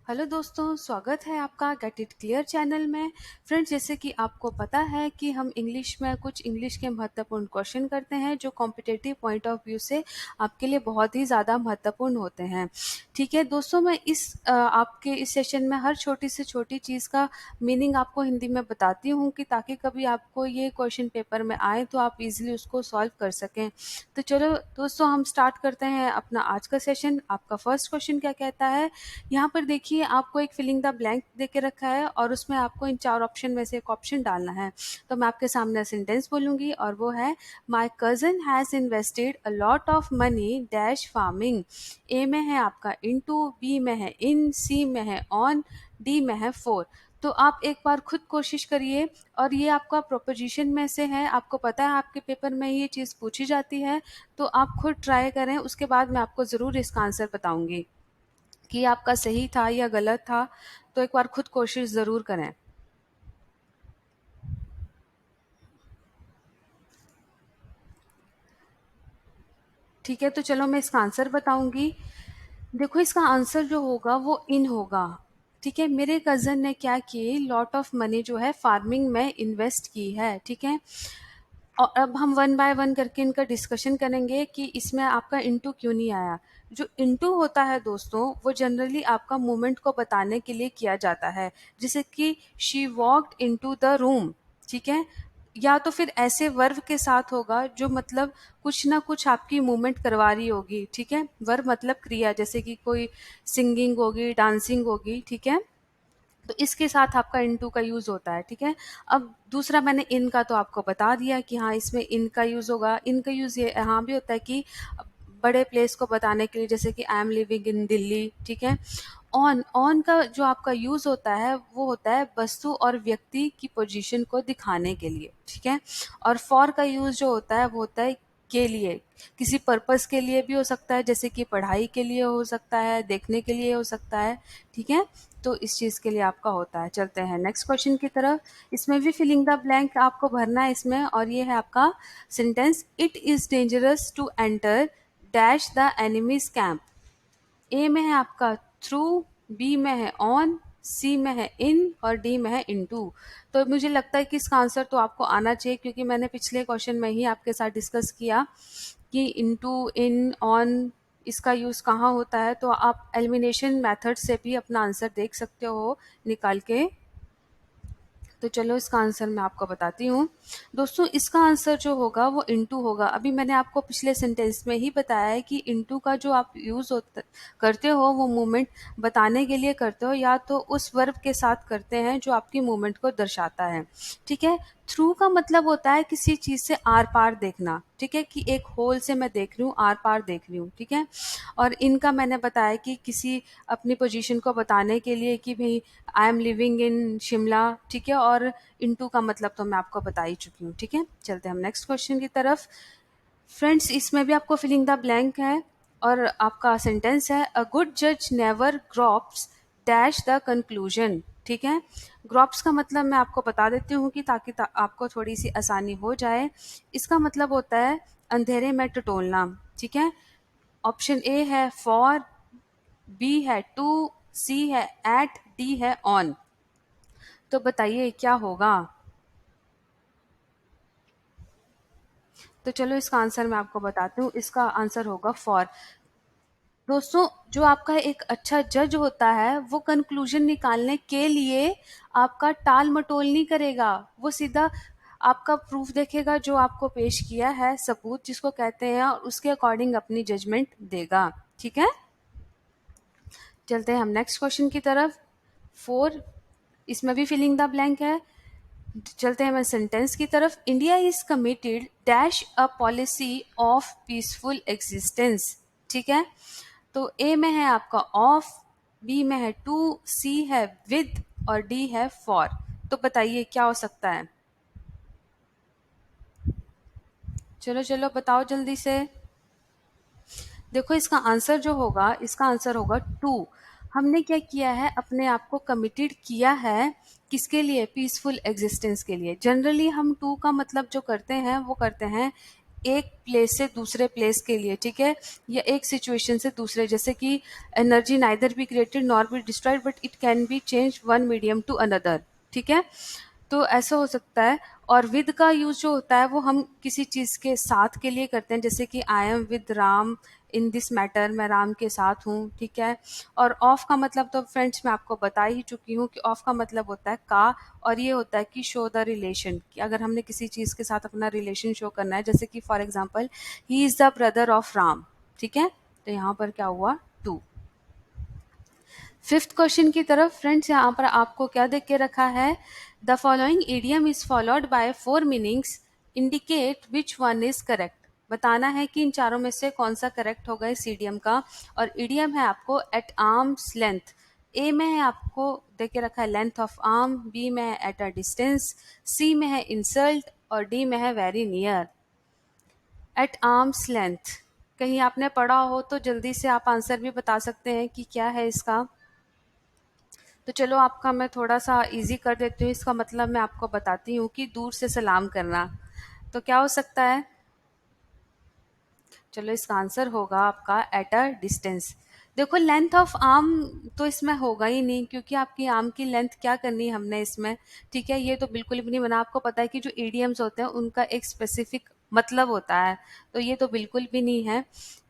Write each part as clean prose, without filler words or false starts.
Hello दोस्तों, स्वागत है आपका गेट इट क्लियर चैनल में। फ्रेंड्स, जैसे कि आपको पता है कि हम इंग्लिश में कुछ इंग्लिश के महत्वपूर्ण क्वेश्चन करते हैं जो कॉम्पिटिटिव पॉइंट ऑफ व्यू से आपके लिए बहुत ही ज़्यादा महत्वपूर्ण होते हैं। ठीक है दोस्तों, मैं आपके इस सेशन में हर छोटी से छोटी चीज़ का मीनिंग आपको हिंदी में बताती हूँ कि ताकि कभी आपको ये क्वेश्चन पेपर में आए तो आप इजीली उसको सॉल्व कर सकें। तो चलो दोस्तों, हम स्टार्ट करते हैं अपना आज का सेशन। आपका फर्स्ट क्वेश्चन क्या कहता है, यहाँ पर देखिए आपको एक फिलिंग द ब्लैंक दे के रखा है और उसमें आपको इन चार ऑप्शन में से एक ऑप्शन डालना है। तो मैं आपके सामने सेंटेंस बोलूंगी और वो है, my cousin has invested a lot of money dash farming. A में है आपका इनटू, बी में है इन, सी में है ऑन, डी में है फोर। तो आप एक बार खुद कोशिश करिए, और ये आपका प्रोपोजिशन में से है, आपको पता है आपके पेपर में ये चीज़ पूछी जाती है। तो आप खुद ट्राई करें, उसके बाद मैं आपको ज़रूर इसका आंसर बताऊंगी कि आपका सही था या गलत था। तो एक बार खुद कोशिश ज़रूर करें। ठीक है, तो चलो मैं इसका आंसर बताऊंगी। देखो, इसका आंसर जो होगा वो इन होगा। ठीक है, मेरे कज़न ने क्या की, लॉट ऑफ मनी जो है फार्मिंग में इन्वेस्ट की है। ठीक है, और अब हम वन बाय वन करके इनका डिस्कशन करेंगे कि इसमें आपका इंटू क्यों नहीं आया। जो इंटू होता है दोस्तों, वो जनरली आपका मूवमेंट को बताने के लिए किया जाता है, जैसे कि she walked into the room. ठीक है, या तो फिर ऐसे वर्ब के साथ होगा जो मतलब कुछ ना कुछ आपकी मूवमेंट करवा रही होगी। ठीक है, वर्ब मतलब क्रिया, जैसे कि कोई सिंगिंग होगी, डांसिंग होगी। ठीक है, तो इसके साथ आपका इनटू का यूज होता है। ठीक है, अब दूसरा मैंने इन का तो आपको बता दिया कि हाँ, इसमें इन का यूज होगा। इन का यूज ये यहाँ भी होता है कि बड़े प्लेस को बताने के लिए, जैसे कि I am living in Delhi. ठीक है, ऑन ऑन का जो आपका यूज होता है वो होता है वस्तु और व्यक्ति की पोजीशन को दिखाने के लिए। ठीक है, और फॉर का यूज जो होता है वो होता है के लिए, किसी पर्पस के लिए भी हो सकता है, जैसे कि पढ़ाई के लिए हो सकता है, देखने के लिए हो सकता है। ठीक है, तो इस चीज़ के लिए आपका होता है। चलते हैं नेक्स्ट क्वेश्चन की तरफ। इसमें भी फिलिंग द ब्लैंक आपको भरना है इसमें, और ये है आपका sentence, it is dangerous to enter dash the enemies camp. A में है आपका थ्रू, बी में है ऑन, सी में है इन और डी में है इनटू। तो मुझे लगता है कि इसका आंसर तो आपको आना चाहिए, क्योंकि मैंने पिछले क्वेश्चन में ही आपके साथ डिस्कस किया कि इनटू, इन, ऑन इसका यूज़ कहाँ होता है। तो आप एलिमिनेशन मेथड से भी अपना आंसर देख सकते हो निकाल के। तो चलो इसका आंसर मैं आपको बताती हूँ। दोस्तों, इसका आंसर जो होगा वो इनटू होगा। अभी मैंने आपको पिछले सेंटेंस में ही बताया है कि इनटू का जो आप यूज़ करते हो वो मूवमेंट बताने के लिए करते हो, या तो उस वर्ब के साथ करते हैं जो आपकी मूवमेंट को दर्शाता है। ठीक है, थ्रू का मतलब होता है किसी चीज़ से आर पार देखना। ठीक है, कि एक होल से मैं देख रही हूँ, आर पार देख रही हूँ। ठीक है, और इनका मैंने बताया कि किसी अपनी पोजीशन को बताने के लिए कि भाई I am living in Shimla. ठीक है, और इनटू का मतलब तो मैं आपको बता ही चुकी हूँ। ठीक है, चलते हैं हम नेक्स्ट क्वेश्चन की तरफ। फ्रेंड्स, इसमें भी आपको फिलिंग द ब्लैंक है, और आपका सेंटेंस है, अ गुड जज never gropes dash the conclusion. ठीक है, ग्रॉप्स का मतलब मैं आपको बता देती हूँ कि ताकि आपको थोड़ी सी आसानी हो जाए। इसका मतलब होता है अंधेरे में टटोलना। ठीक है, ऑप्शन ए है फॉर, बी है टू, सी है एट, डी है ऑन। तो बताइए क्या होगा। तो चलो इसका आंसर मैं आपको बताती हूँ। इसका आंसर होगा फॉर। दोस्तों, जो आपका एक अच्छा जज होता है वो कंक्लूजन निकालने के लिए आपका टाल मटोल नहीं करेगा। वो सीधा आपका प्रूफ देखेगा जो आपको पेश किया है, सबूत जिसको कहते हैं, और उसके अकॉर्डिंग अपनी जजमेंट देगा। ठीक है, चलते हैं हम नेक्स्ट क्वेश्चन की तरफ। फोर, इसमें भी फिलिंग द ब्लैंक है। चलते हैं मैं सेंटेंस की तरफ। India is committed dash a policy of peaceful existence. ठीक है, तो ए में है आपका ऑफ, बी में है टू, सी है विद और डी है फॉर। तो बताइए क्या हो सकता है। चलो चलो बताओ जल्दी से। देखो, इसका आंसर जो होगा, इसका आंसर होगा टू। हमने क्या किया है, अपने आप को कमिटेड किया है किसके लिए, पीसफुल एग्जिस्टेंस के लिए। जनरली हम टू का मतलब जो करते हैं वो करते हैं एक प्लेस से दूसरे प्लेस के लिए, ठीक है, या एक सिचुएशन से दूसरे, जैसे कि energy neither be created nor be destroyed but it can be change one medium to another, ठीक है, तो ऐसा हो सकता है। और विद का यूज जो होता है वो हम किसी चीज के साथ के लिए करते हैं, जैसे कि I am with Ram in this matter, मैं राम के साथ हूँ, ठीक है। और ऑफ का मतलब तो फ्रेंड्स मैं आपको बता ही चुकी हूँ कि ऑफ का मतलब होता है का, और ये होता है कि शो द रिलेशन, कि अगर हमने किसी चीज के साथ अपना रिलेशन शो करना है, जैसे कि for example he is the brother of Ram, ठीक है, तो यहाँ पर क्या हुआ, टू। फिफ्थ क्वेश्चन की तरफ फ्रेंड्स, यहाँ पर आपको क्या देख के रखा है, the following idiom is followed by four meanings, indicate which one is correct. बताना है कि इन चारों में से कौन सा करेक्ट होगा इस इडियम का। और इडियम है आपको एट आर्म्स लेंथ, ए में है आपको देख के रखा है लेंथ ऑफ आर्म, बी में है एट अ डिस्टेंस, सी में है इंसल्ट, और डी में है very near. At arms length, कहीं आपने पढ़ा हो तो जल्दी से आप आंसर भी बता सकते हैं कि क्या है इसका। तो चलो आपका मैं थोड़ा सा इजी कर देती हूँ, इसका मतलब मैं आपको बताती हूँ कि दूर से सलाम करना। तो क्या हो सकता है, चलो इसका आंसर होगा आपका एट अ डिस्टेंस। देखो लेंथ ऑफ आर्म तो इसमें होगा ही नहीं, क्योंकि आपकी आर्म की लेंथ क्या करनी है हमने इसमें, ठीक है, ये तो बिल्कुल भी नहीं बना। आपको पता है कि जो ईडियम्स होते हैं उनका एक स्पेसिफिक मतलब होता है, तो ये तो बिल्कुल भी नहीं है,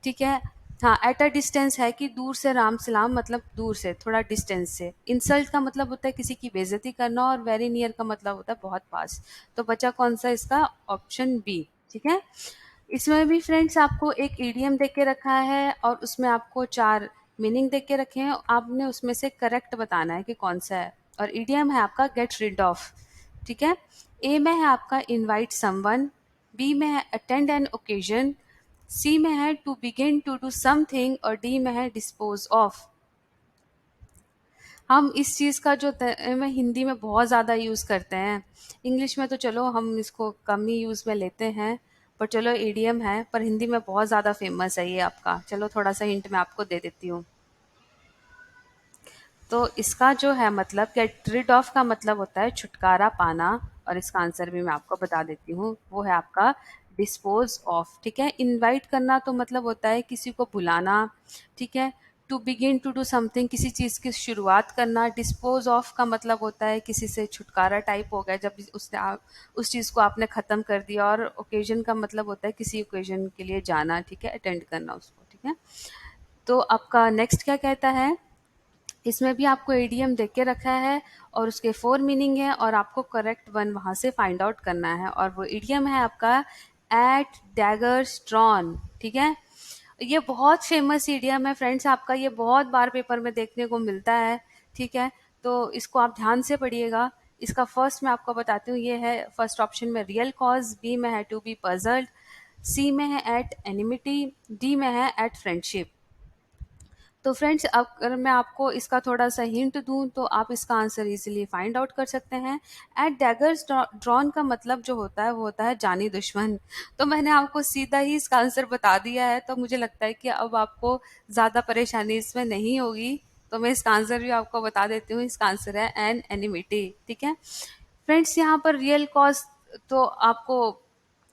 ठीक है। हाँ, एट अ डिस्टेंस है कि दूर से राम सलाम, मतलब दूर से, थोड़ा डिस्टेंस से। इंसल्ट का मतलब होता है किसी की बेइज्जती करना, और वेरी नियर का मतलब होता है बहुत पास। तो बचा कौन सा इसका, ऑप्शन बी, ठीक है। इसमें भी फ्रेंड्स आपको एक ईडियम देख के रखा है, और उसमें आपको चार मीनिंग देख के रखे हैं, आपने उसमें से करेक्ट बताना है कि कौन सा है। और ईडियम है आपका गेट रिड ऑफ, ठीक है। ए में है आपका इनवाइट समवन, बी में है अटेंड एन ओकेजन, सी में है to begin to do something, और डी में है डिस्पोज ऑफ। हम इस चीज़ का जो में हिंदी में बहुत ज़्यादा यूज़ करते हैं, इंग्लिश में तो चलो हम इसको कम ही यूज़ में लेते हैं, पर चलो ईडियम है, पर हिंदी में बहुत ज़्यादा फेमस है ये आपका। चलो थोड़ा सा हिंट मैं आपको दे देती हूँ। तो इसका जो है मतलब गेट रिड ऑफ का मतलब होता है छुटकारा पाना, और इसका आंसर भी मैं आपको बता देती हूँ, वो है आपका डिस्पोज ऑफ, ठीक है। इनवाइट करना तो मतलब होता है किसी को बुलाना, ठीक है। To begin to do something, किसी चीज़ की शुरुआत करना। डिस्पोज ऑफ का मतलब होता है किसी से छुटकारा टाइप हो गया, जब उसने उस चीज़ को आपने ख़त्म कर दिया। और ओकेजन का मतलब होता है किसी ओकेजन के लिए जाना, ठीक है, अटेंड करना उसको, ठीक है। तो आपका नेक्स्ट क्या कहता है, इसमें भी आपको एडीएम देख के रखा है, और उसके फोर मीनिंग है, और आपको करेक्ट वन वहां से फाइंड आउट करना है। और वो इडियम है आपका एट डैगर्स ड्रॉन, ठीक है। ये बहुत फेमस इडियम है फ्रेंड्स आपका, ये बहुत बार पेपर में देखने को मिलता है, ठीक है। तो इसको आप ध्यान से पढ़िएगा। इसका फर्स्ट मैं आपको बताती हूँ, ये है फर्स्ट ऑप्शन में रियल कॉज, बी में है टू बी पजल्ड, सी में है एट एनिमिटी, डी में है एट फ्रेंडशिप। तो फ्रेंड्स अगर मैं आपको इसका थोड़ा सा हिंट दूं तो आप इसका आंसर इजीली फाइंड आउट कर सकते हैं। एट डैगर्स ड्रॉन का मतलब जो होता है वो होता है जानी दुश्मन। तो मैंने आपको सीधा ही इसका आंसर बता दिया है, तो मुझे लगता है कि अब आपको ज़्यादा परेशानी इसमें नहीं होगी। तो मैं इसका आंसर भी आपको बता देती हूँ, इसका आंसर है एन एनिमिटी, ठीक है। फ्रेंड्स यहाँ पर रियल कॉज तो आपको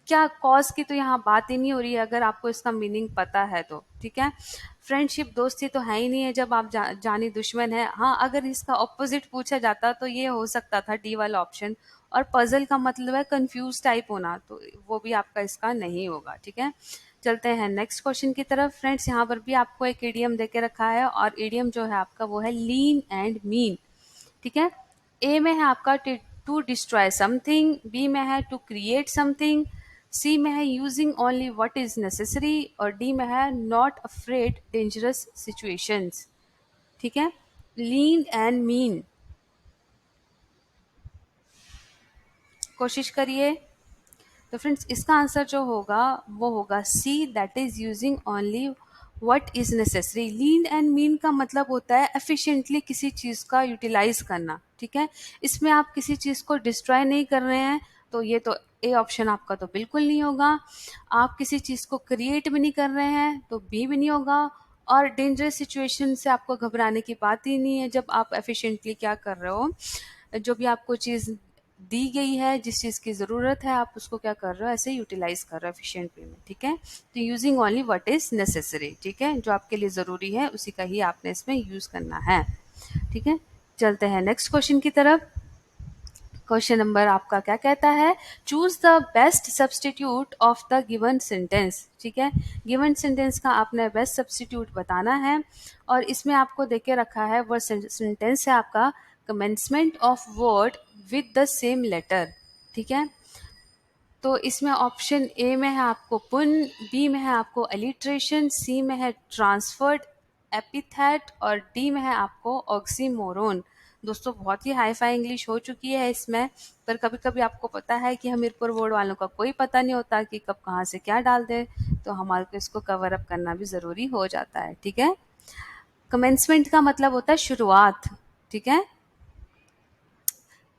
क्या, कॉज की तो यहाँ बात ही नहीं हो रही है, अगर आपको इसका मीनिंग पता है तो, ठीक है। फ्रेंडशिप दोस्ती तो है ही नहीं है जब आप जानी दुश्मन है। हाँ, अगर इसका ऑपोजिट पूछा जाता तो ये हो सकता था डी वाला ऑप्शन। और पजल का मतलब है कंफ्यूज टाइप होना, तो वो भी आपका इसका नहीं होगा, ठीक है। चलते हैं नेक्स्ट क्वेश्चन की तरफ। फ्रेंड्स यहाँ पर भी आपको एक इडियम देके रखा है, और इडियम जो है आपका वो है लीन एंड मीन, ठीक है। ए में है आपका टू डिस्ट्रॉय समथिंग, बी में है टू क्रिएट समथिंग, सी में है using only what is necessary, और डी में है नॉट अफ्रेड डेंजरस सिचुएशंस, ठीक है। लीन एंड मीन, कोशिश करिए। तो फ्रेंड्स इसका आंसर जो होगा वो होगा C, that is using only what is necessary. Lean and mean का मतलब होता है एफिशिएंटली किसी चीज का यूटिलाइज करना, ठीक है। इसमें आप किसी चीज को डिस्ट्रॉय नहीं कर रहे हैं, तो ये तो ए ऑप्शन आपका तो बिल्कुल नहीं होगा। आप किसी चीज को क्रिएट भी नहीं कर रहे हैं, तो बी भी नहीं होगा। और डेंजरस सिचुएशन से आपको घबराने की बात ही नहीं है, जब आप एफिशिएंटली क्या कर रहे हो, जो भी आपको चीज दी गई है, जिस चीज़ की ज़रूरत है आप उसको क्या कर रहे हो, ऐसे यूटिलाइज कर रहे हो एफिशिएंट वे में, ठीक है। तो using only what is necessary, ठीक है, जो आपके लिए ज़रूरी है उसी का ही आपने इसमें यूज़ करना है, ठीक है। चलते हैं नेक्स्ट क्वेश्चन की तरफ। क्वेश्चन नंबर आपका क्या कहता है, choose the best substitute of the given sentence, ठीक है। गिवन सेंटेंस का आपने बेस्ट सब्सटीट्यूट बताना है, और इसमें आपको देके रखा है वो सेंटेंस है आपका commencement of word with the same letter, ठीक है। तो इसमें ऑप्शन ए में है आपको पुन, बी में है आपको अलिट्रेशन, सी में है ट्रांसफर्ड एपिथेट, और डी में है आपको ऑक्सीमोरोन। दोस्तों बहुत ही हाई फाई इंग्लिश हो चुकी है इसमें, पर कभी कभी आपको पता है कि हमीरपुर बोर्ड वालों का कोई पता नहीं होता कि कब कहाँ से क्या डाल दे, तो हमारे को इसको कवर अप करना भी ज़रूरी हो जाता है, ठीक है। कमेंसमेंट का मतलब होता है शुरुआत, ठीक है।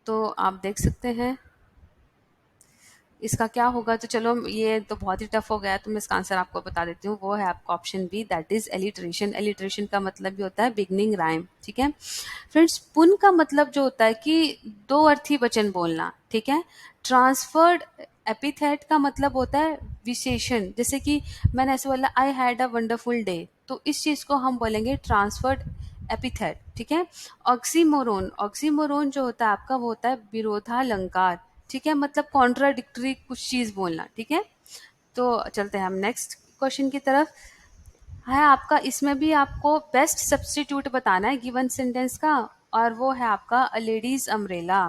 तो आप देख सकते हैं इसका क्या होगा, तो चलो ये तो बहुत ही टफ हो गया, तो मैं इसका आंसर आपको बता देती हूँ। वो है आपका option B, that is alliteration. Alliteration का मतलब भी होता है बिगनिंग राइम, ठीक है। फ्रेंड्स पुन का मतलब जो होता है कि दो अर्थी वचन बोलना, ठीक है। ट्रांसफर्ड एपिथेट का मतलब होता है विशेषण, जैसे कि मैंने ऐसे बोला I had a wonderful day, तो इस चीज को हम बोलेंगे ट्रांसफर्ड एपिथेट, ठीक है। ऑक्सीमोरोन, ऑक्सीमोरोन जो होता है आपका वो होता है विरोधालंकार, ठीक है, मतलब कॉन्ट्राडिक्टरी कुछ चीज बोलना, ठीक है। तो चलते हैं हम नेक्स्ट क्वेश्चन की तरफ। है आपका इसमें भी आपको बेस्ट सब्स्टिट्यूट बताना है गिवन सेंटेंस का, और वो है आपका अ लेडीज अम्ब्रेला,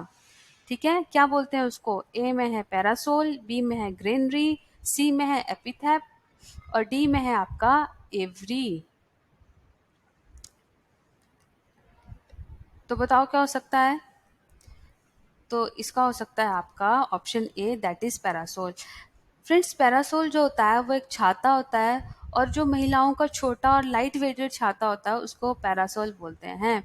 ठीक है। क्या बोलते हैं उसको, ए में है पैरासोल, बी में है ग्रीनरी, सी में है एपिथैप, और डी में है आपका एवरी। तो बताओ क्या हो सकता है, तो इसका हो सकता है आपका option A, that is parasol. Friends parasol जो होता है वो एक छाता होता है, और जो महिलाओं का छोटा और लाइट वेटेड छाता होता है उसको पैरासोल बोलते हैं।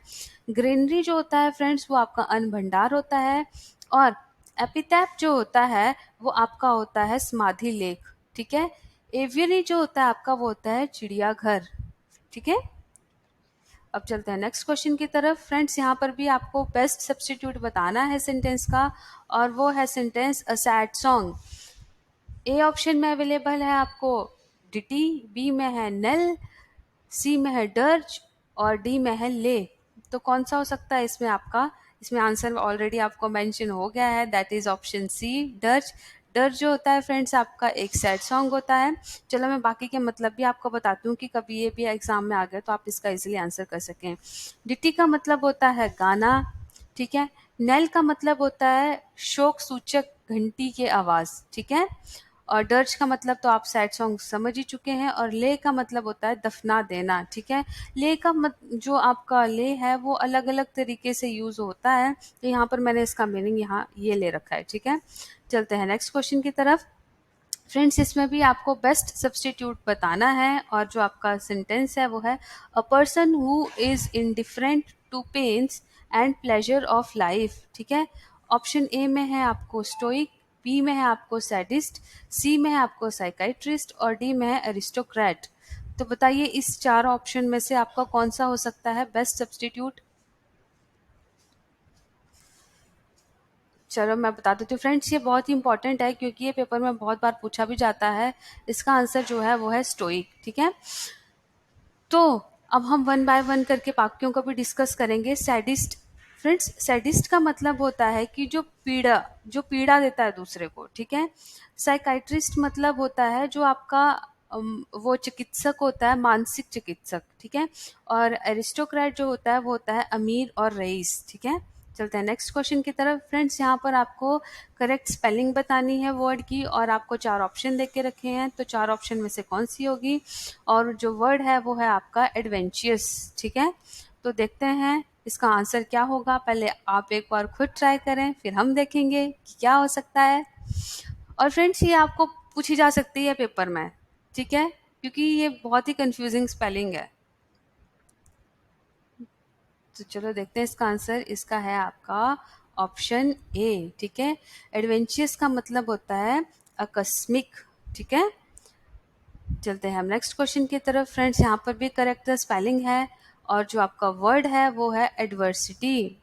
ग्रीनरी जो होता है फ्रेंड्स वो आपका अन्न भंडार होता है, और एपिटैप जो होता है वो आपका होता है समाधि लेख, ठीक है। एवियरी जो होता है आपका वो होता है चिड़ियाघर, ठीक है। अब चलते हैं नेक्स्ट क्वेश्चन की तरफ। फ्रेंड्स यहाँ पर भी आपको बेस्ट सब्स्टिट्यूट बताना है सेंटेंस का, और वो है sentence a sad song. A option में अवेलेबल है आपको डिटी, बी में है नेल, सी में है डर्ज, और डी में है ले। तो कौन सा हो सकता है इसमें आपका, इसमें आंसर ऑलरेडी आपको मेंशन हो गया है, that is option C, dirge. Dirge जो होता है फ्रेंड्स आपका एक सैड सॉन्ग होता है। चलो मैं बाकी के मतलब भी आपको बताती हूँ कि कभी ये भी एग्जाम में आ गया तो आप इसका इजीली आंसर कर सकें। डिटी का मतलब होता है गाना, ठीक है। नेल का मतलब होता है शोक सूचक घंटी के आवाज, ठीक है। और डर्ज का मतलब तो आप सैड सॉन्ग समझ ही चुके हैं, और ले का मतलब होता है दफना देना, ठीक है। ले का जो आपका ले है वो अलग अलग तरीके से यूज होता है, तो यहाँ पर मैंने इसका मीनिंग यहाँ ये ले रखा है, ठीक है। चलते हैं नेक्स्ट क्वेश्चन की तरफ। फ्रेंड्स इसमें भी आपको बेस्ट सब्स्टिट्यूट बताना है, और जो आपका सेंटेंस है वो है a person who is indifferent to pains and pleasure of life, ठीक है। ऑप्शन ए में है आपको स्टोइक, बी में है आपको सैडिस्ट, सी में है आपको साइकाइट्रिस्ट, और डी में है अरिस्टोक्रेट। तो बताइए इस चार ऑप्शन में से आपका कौन सा हो सकता है बेस्ट सब्स्टिट्यूट। चलो मैं बता देती हूँ फ्रेंड्स, ये बहुत ही इंपॉर्टेंट है क्योंकि ये पेपर में बहुत बार पूछा भी जाता है। इसका आंसर जो है वो है स्टोइक, ठीक है। तो अब हम वन बाय वन करके वाक्यों को भी डिस्कस करेंगे। सैडिस्ट, फ्रेंड्स सैडिस्ट का मतलब होता है कि जो पीड़ा देता है दूसरे को, ठीक है। साइकाइट्रिस्ट मतलब होता है जो आपका वो चिकित्सक होता है, मानसिक चिकित्सक, ठीक है। और एरिस्टोक्रेट जो होता है वो होता है अमीर और रईस, ठीक है। चलते हैं नेक्स्ट क्वेश्चन की तरफ। फ्रेंड्स यहाँ पर आपको करेक्ट स्पेलिंग बतानी है वर्ड की, और आपको चार ऑप्शन दे के रखे हैं, तो चार ऑप्शन में से कौन सी होगी। और जो वर्ड है वो है आपका एडवेंचरस, ठीक है। तो देखते हैं इसका आंसर क्या होगा। पहले आप एक बार खुद ट्राई करें, फिर हम देखेंगे कि क्या हो सकता है। और फ्रेंड्स ये आपको पूछी जा सकती है पेपर में, ठीक है, क्योंकि ये बहुत ही कंफ्यूजिंग स्पेलिंग है। तो चलो देखते हैं इसका आंसर। इसका है आपका ऑप्शन ए, ठीक है। एडवेंचरस का मतलब होता है आकस्मिक, ठीक है। चलते हैं हम नेक्स्ट क्वेश्चन की तरफ। फ्रेंड्स यहाँ पर भी करेक्ट स्पेलिंग है, और जो आपका वर्ड है वो है एडवर्सिटी।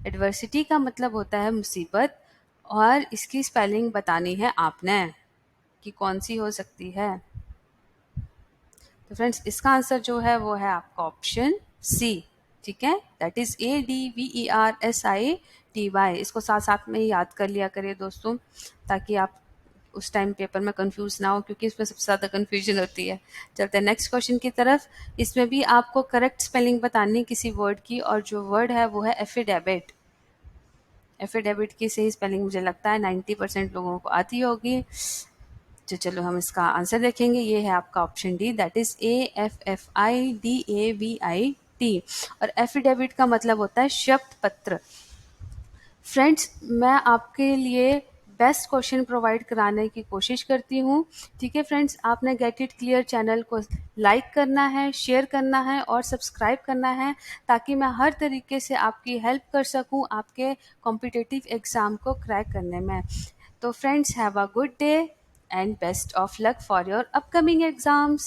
एडवर्सिटी का मतलब होता है मुसीबत, और इसकी स्पेलिंग बतानी है आपने कि कौन सी हो सकती है। तो फ्रेंड्स इसका आंसर जो है वो है आपका ऑप्शन सी, ठीक है, दैट इज ADVERSITY। इसको साथ साथ में ही याद कर लिया करिए दोस्तों, ताकि आप उस टाइम पेपर में कंफ्यूज ना हो, क्योंकि इसमें सबसे ज़्यादा कंफ्यूजन होती है। चलते हैं नेक्स्ट क्वेश्चन की तरफ। इसमें भी आपको करेक्ट स्पेलिंग बतानी है किसी वर्ड की, और जो वर्ड है वो है एफिडेविट। एफिडेविट की सही स्पेलिंग मुझे लगता है 90% लोगों को आती होगी। तो चलो हम इसका आंसर देखेंगे। ये है आपका option D, that is AFFIDAVIT। और एफिडेविट का मतलब होता है शपथ पत्र। फ्रेंड्स मैं आपके लिए बेस्ट क्वेश्चन प्रोवाइड कराने की कोशिश करती हूँ, ठीक है फ्रेंड्स। आपने गेट इट क्लियर चैनल को लाइक करना है, शेयर करना है और सब्सक्राइब करना है, ताकि मैं हर तरीके से आपकी हेल्प कर सकूँ आपके कॉम्पिटिटिव एग्ज़ाम को क्रैक करने में। तो friends have a good day and best of luck for your upcoming exams.